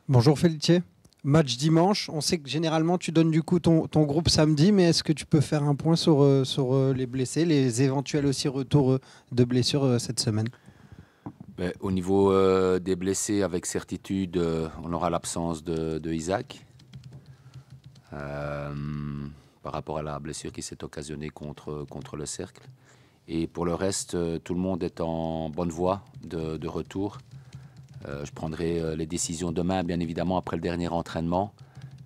Bonjour Félitier. Match dimanche. On sait que généralement tu donnes du coup ton groupe samedi, mais est-ce que tu peux faire un point sur les blessés, les éventuels aussi retours de blessures cette semaine? Ben, au niveau des blessés, avec certitude, on aura l'absence de Isaac euh, par rapport à la blessure qui s'est occasionnée contre le Cercle. Et pour le reste, tout le monde est en bonne voie de retour. Je prendrai les décisions demain, bien évidemment, après le dernier entraînement.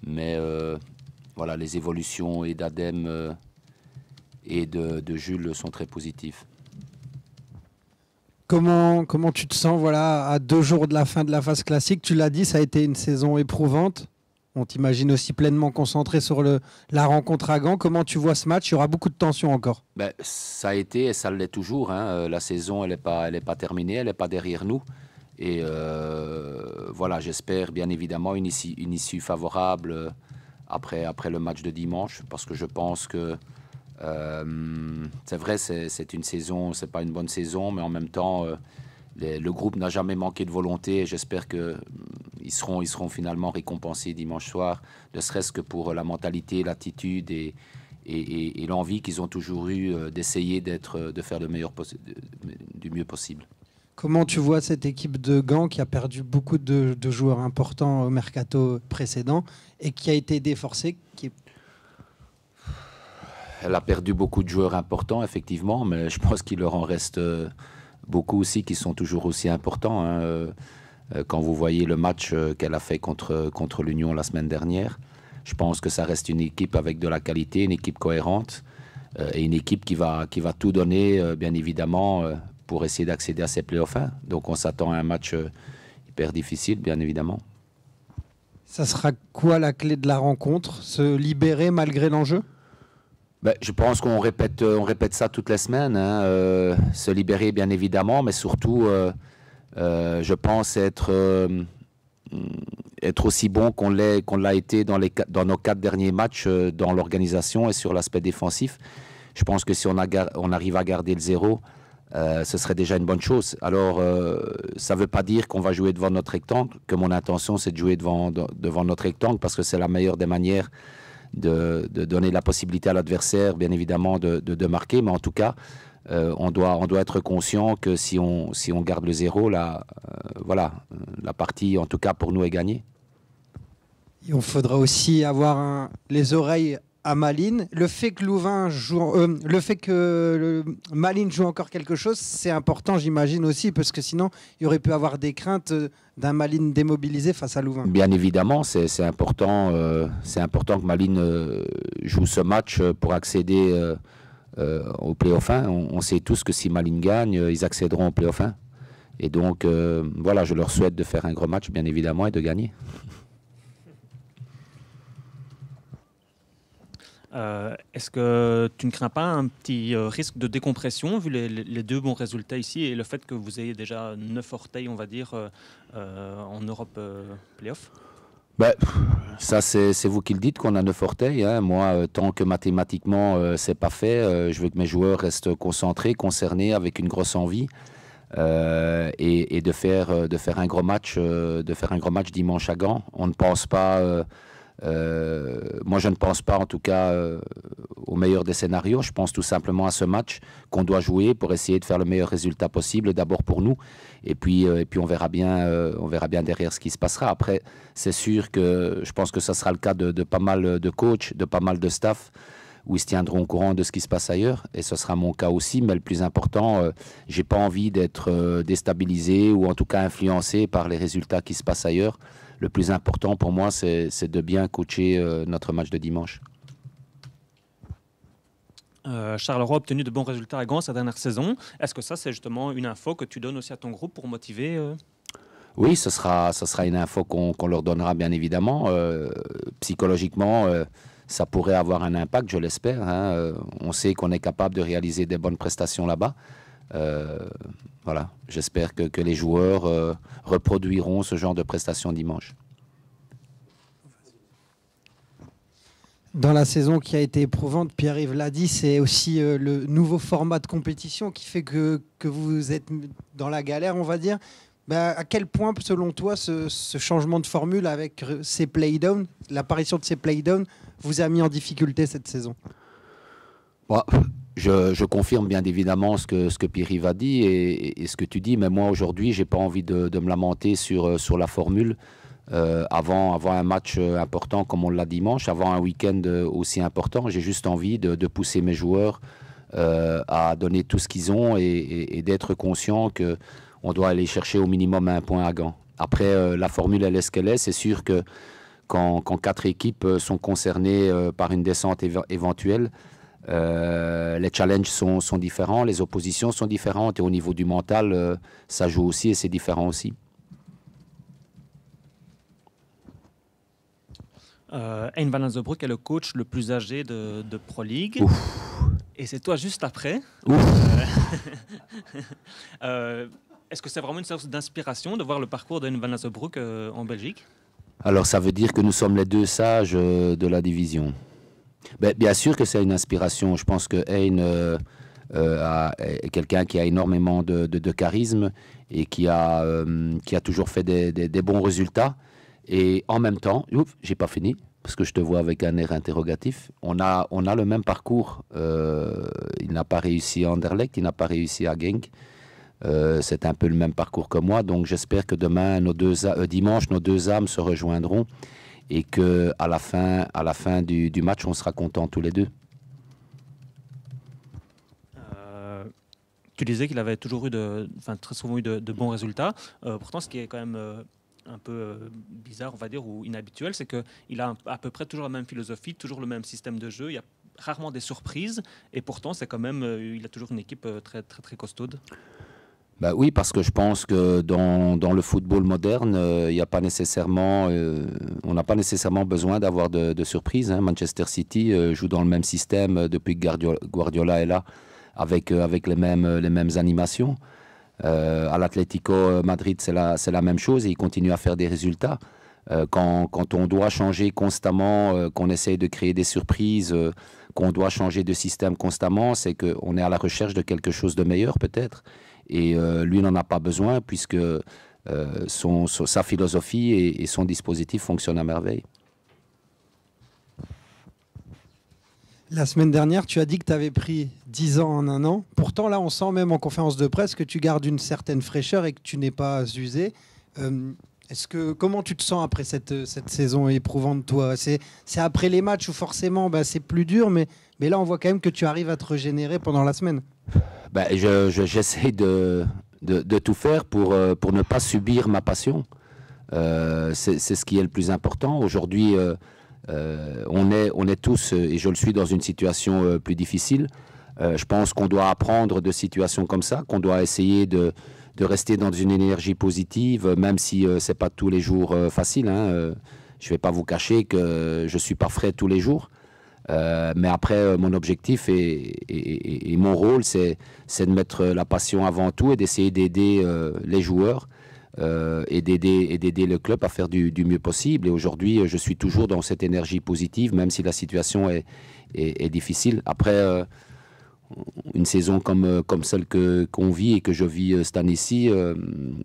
Mais voilà, les évolutions et d'Adem et de Jules sont très positives. Comment tu te sens voilà, à 2 jours de la fin de la phase classique? Tu l'as dit, ça a été une saison éprouvante. On t'imagine aussi pleinement concentré sur la rencontre à Gand. Comment tu vois ce match? Il y aura beaucoup de tension encore. Ben, ça a été et ça l'est toujours, hein. La saison, elle est pas terminée, elle n'est pas derrière nous. Et voilà, j'espère bien évidemment une issue favorable après le match de dimanche, parce que je pense que c'est vrai, c'est une saison, c'est pas une bonne saison, mais en même temps, le groupe n'a jamais manqué de volonté et j'espère qu'ils ils seront finalement récompensés dimanche soir, ne serait-ce que pour la mentalité, l'attitude et l'envie qu'ils ont toujours eu d'essayer de faire du mieux possible. Comment tu vois cette équipe de Gand qui a perdu beaucoup de joueurs importants au mercato précédent et qui a été déforcée, Elle a perdu beaucoup de joueurs importants, effectivement, mais je pense qu'il leur en reste beaucoup aussi qui sont toujours aussi importants, hein. Quand vous voyez le match qu'elle a fait contre l'Union la semaine dernière, je pense que ça reste une équipe avec de la qualité, une équipe cohérente et une équipe qui va tout donner, bien évidemment, pour essayer d'accéder à ces playoffs, hein. Donc on s'attend à un match hyper difficile, bien évidemment. ça sera quoi la clé de la rencontre? Se libérer malgré l'enjeu? Ben, je pense on répète ça toutes les semaines, hein, se libérer, bien évidemment, mais surtout, je pense être aussi bon qu'on l'a été dans nos 4 derniers matchs dans l'organisation et sur l'aspect défensif. Je pense que si on arrive à garder le zéro, ce serait déjà une bonne chose. Alors, ça ne veut pas dire qu'on va jouer devant notre rectangle, que mon intention, c'est de jouer devant notre rectangle, parce que c'est la meilleure des manières de donner la possibilité à l'adversaire, bien évidemment, de marquer. Mais en tout cas, on doit être conscient que si on garde le zéro, là, voilà, la partie, en tout cas pour nous, est gagnée. Il faudra aussi avoir les oreilles à Malines. Le fait que le fait que Malines joue encore quelque chose, c'est important, j'imagine aussi, parce que sinon, il y aurait pu avoir des craintes d'un Malines démobilisé face à Louvain. Bien évidemment, c'est important que Malines joue ce match pour accéder au play-off 1. On sait tous que si Malines gagne, ils accéderont au play-off 1. Et donc, voilà, je leur souhaite de faire un gros match, bien évidemment, et de gagner. Est-ce que tu ne crains pas un petit risque de décompression vu les deux bons résultats ici et le fait que vous ayez déjà 9 orteils, on va dire, en Europe Playoff? Ben, ça, c'est vous qui le dites qu'on a 9 orteils, hein. Moi, tant que mathématiquement, c'est pas fait, je veux que mes joueurs restent concentrés, concernés, avec une grosse envie. Et de faire un gros match, dimanche à Gand. On ne pense pas, moi je ne pense pas en tout cas au meilleur des scénarios. Je pense tout simplement à ce match qu'on doit jouer pour essayer de faire le meilleur résultat possible, d'abord pour nous, et puis on verra bien derrière ce qui se passera. Après, c'est sûr que je pense que ça sera le cas de pas mal de coachs, de pas mal de staff, où ils se tiendront au courant de ce qui se passe ailleurs, et ce sera mon cas aussi, mais le plus important, j'ai pas envie d'être déstabilisé ou en tout cas influencé par les résultats qui se passent ailleurs. Le plus important pour moi, c'est de bien coacher notre match de dimanche. Charleroi a obtenu de bons résultats à Gand sa dernière saison. Est-ce que ça, c'est justement une info que tu donnes aussi à ton groupe pour motiver Oui, ce sera une info qu'on leur donnera, bien évidemment. Psychologiquement, ça pourrait avoir un impact, je l'espère, hein. On sait qu'on est capable de réaliser des bonnes prestations là-bas. Voilà, j'espère que les joueurs reproduiront ce genre de prestations dimanche. Dans la saison qui a été éprouvante, Pierre-Yves l'a dit, c'est aussi le nouveau format de compétition qui fait que vous êtes dans la galère, on va dire. Bah, à quel point, selon toi, ce changement de formule avec ces playdowns, l'apparition de ces playdowns, vous a mis en difficulté cette saison? Bon, je confirme bien évidemment ce que Pierre-Yves a dit et ce que tu dis, mais moi aujourd'hui, j'ai pas envie de me lamenter sur la formule. Avant un match important comme on l'a dimanche, avant un week-end aussi important, j'ai juste envie de pousser mes joueurs à donner tout ce qu'ils ont et d'être conscient qu'on doit aller chercher au minimum un point à Gand. Après, la formule, elle est ce qu'elle est. C'est sûr que quand 4 équipes sont concernées par une descente éventuelle, les challenges sont différents, les oppositions sont différentes et au niveau du mental, ça joue aussi et c'est différent aussi. Hein van Azebroek est le coach le plus âgé de Pro League. Ouf. Et c'est toi juste après. Est-ce que c'est vraiment une source d'inspiration de voir le parcours d'Hen van Azebroek en Belgique? Alors ça veut dire que nous sommes les 2 sages de la division. Ben, bien sûr que c'est une inspiration. Je pense que Hein est quelqu'un qui a énormément de charisme et qui a toujours fait des bons résultats. Et en même temps, j'ai pas fini, parce que je te vois avec un air interrogatif, on a le même parcours. Il n'a pas réussi à Anderlecht, il n'a pas réussi à Genk. C'est un peu le même parcours que moi, donc j'espère que demain, dimanche, nos 2 âmes se rejoindront et qu'à la fin du match, on sera contents tous les 2. Tu disais qu'il avait toujours très souvent eu de bons résultats. Pourtant, ce qui est quand même un peu bizarre, on va dire, ou inhabituel, c'est qu'il a à peu près toujours la même philosophie, toujours le même système de jeu. Il y a rarement des surprises, et pourtant, c'est quand même, il a toujours une équipe très, très, très costaude. Bah oui, parce que je pense que dans le football moderne, il n'y a pas nécessairement, on n'a pas nécessairement besoin d'avoir de surprises. Hein. Manchester City joue dans le même système depuis que Guardiola est là, avec les mêmes animations. À l'Atlético Madrid, c'est la même chose et il continue à faire des résultats. Quand on doit changer constamment, qu'on essaye de créer des surprises, qu'on doit changer de système constamment, c'est qu'on est à la recherche de quelque chose de meilleur peut-être. Et lui n'en a pas besoin puisque sa philosophie et son dispositif fonctionnent à merveille. La semaine dernière, tu as dit que tu avais pris 10 ans en un an. Pourtant, là, on sent même en conférence de presse que tu gardes une certaine fraîcheur et que tu n'es pas usé. Comment tu te sens après cette saison éprouvante, toi? C'est après les matchs où forcément c'est plus dur, mais là, on voit quand même que tu arrives à te régénérer pendant la semaine. J'essaie de tout faire pour ne pas subir ma passion. C'est ce qui est le plus important. Aujourd'hui, on est tous, et je le suis, dans une situation plus difficile. Je pense qu'on doit apprendre de situations comme ça, qu'on doit essayer de rester dans une énergie positive, même si ce n'est pas tous les jours facile. Hein. Je ne vais pas vous cacher que je ne suis pas frais tous les jours. Mais après, mon objectif et mon rôle, c'est de mettre la passion avant tout et d'essayer d'aider les joueurs et d'aider le club à faire du mieux possible. Et aujourd'hui, je suis toujours dans cette énergie positive, même si la situation est difficile. Après, une saison comme celle qu'on vit et que je vis cette année-ci,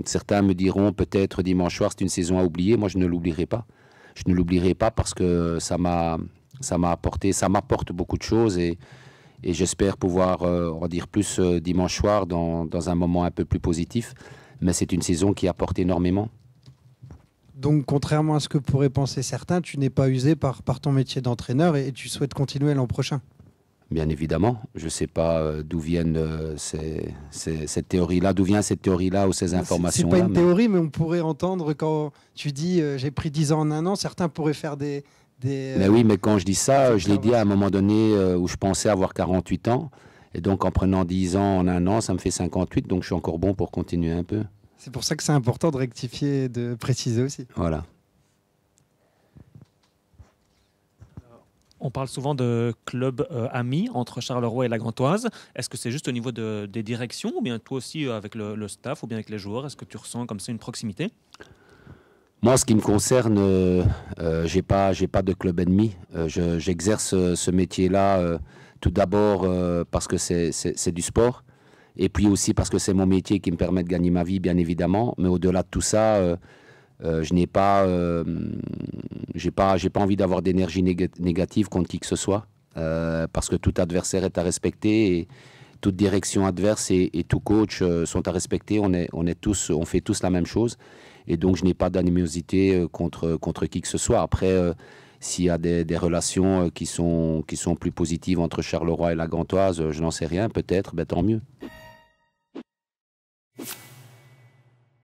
certains me diront peut-être dimanche soir, c'est une saison à oublier. Moi, je ne l'oublierai pas. Je ne l'oublierai pas parce que ça m'apporte beaucoup de choses et j'espère pouvoir en dire plus dimanche soir dans un moment un peu plus positif. Mais c'est une saison qui apporte énormément. Donc, contrairement à ce que pourraient penser certains, tu n'es pas usé par ton métier d'entraîneur et tu souhaites continuer l'an prochain? Bien évidemment. Je ne sais pas d'où viennent cette théorie-là, d'où vient cette théorie-là ou ces informations-là. C'est pas une théorie, mais on pourrait entendre quand tu dis j'ai pris 10 ans en un an, certains pourraient faire des mais oui, mais quand je dis ça, je l'ai dit à un moment donné où je pensais avoir 48 ans. Et donc, en prenant 10 ans en un an, ça me fait 58. Donc, je suis encore bon pour continuer un peu. C'est pour ça que c'est important de rectifier et de préciser aussi. Voilà. On parle souvent de club amis entre Charleroi et la Gantoise. Est-ce que c'est juste au niveau des directions ou bien toi aussi avec le staff ou bien avec les joueurs? Est-ce que tu ressens comme ça une proximité? Moi, ce qui me concerne, j'ai pas de club ennemi. J'exerce ce métier-là tout d'abord parce que c'est du sport Et puis aussi parce que c'est mon métier qui me permet de gagner ma vie, bien évidemment. Mais au-delà de tout ça, je n'ai pas, j'ai pas envie d'avoir d'énergie négative contre qui que ce soit. Parce que tout adversaire est à respecter et toute direction adverse et tout coach sont à respecter. On fait tous la même chose. Et donc, je n'ai pas d'animosité contre qui que ce soit. Après, s'il y a des relations qui sont plus positives entre Charleroi et la Gantoise, je n'en sais rien, peut-être, tant mieux.